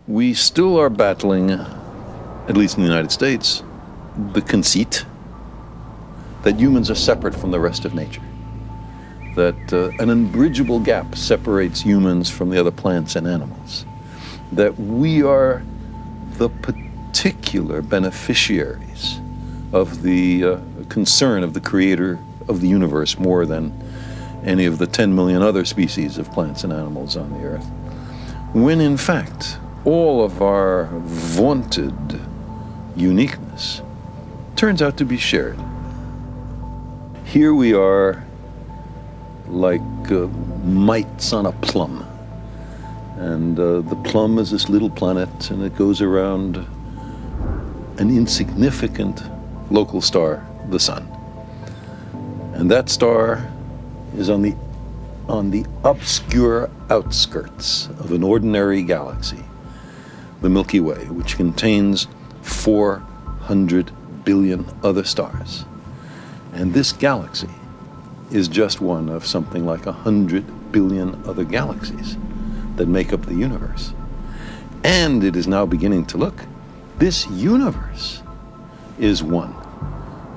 We still are battling, at least in the United States, the conceit that humans are separate from the rest of nature, that an unbridgeable gap separates humans from the other plants and animals, that we are the particular beneficiaries of the concern of the creator of the universe more than any of the 10 million other species of plants and animals on the earth, when in fact all of our vaunted uniqueness turns out to be shared. Here we are like mites on a plum, and the plum is this little planet, and it goes around an insignificant local star, the sun. And that star is on the obscure outskirts of an ordinary galaxy, the Milky Way, which contains 400 billion other stars. And this galaxy is just one of something like 100 billion other galaxies that make up the universe. And it is now beginning to look, this universe is one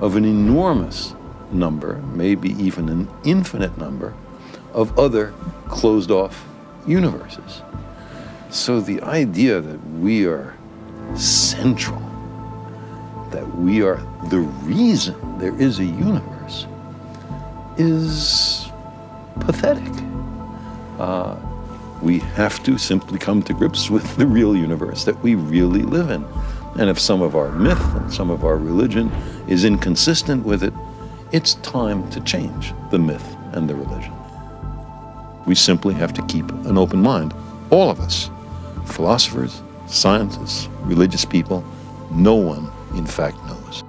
of an enormous number, maybe even an infinite number, of other closed-off universes. So the idea that we are central, that we are the reason there is a universe, is pathetic. We have to simply come to grips with the real universe that we really live in. And if some of our myth and some of our religion is inconsistent with it, it's time to change the myth and the religion. We simply have to keep an open mind. All of us, philosophers, scientists, religious people, no one, in fact, knows.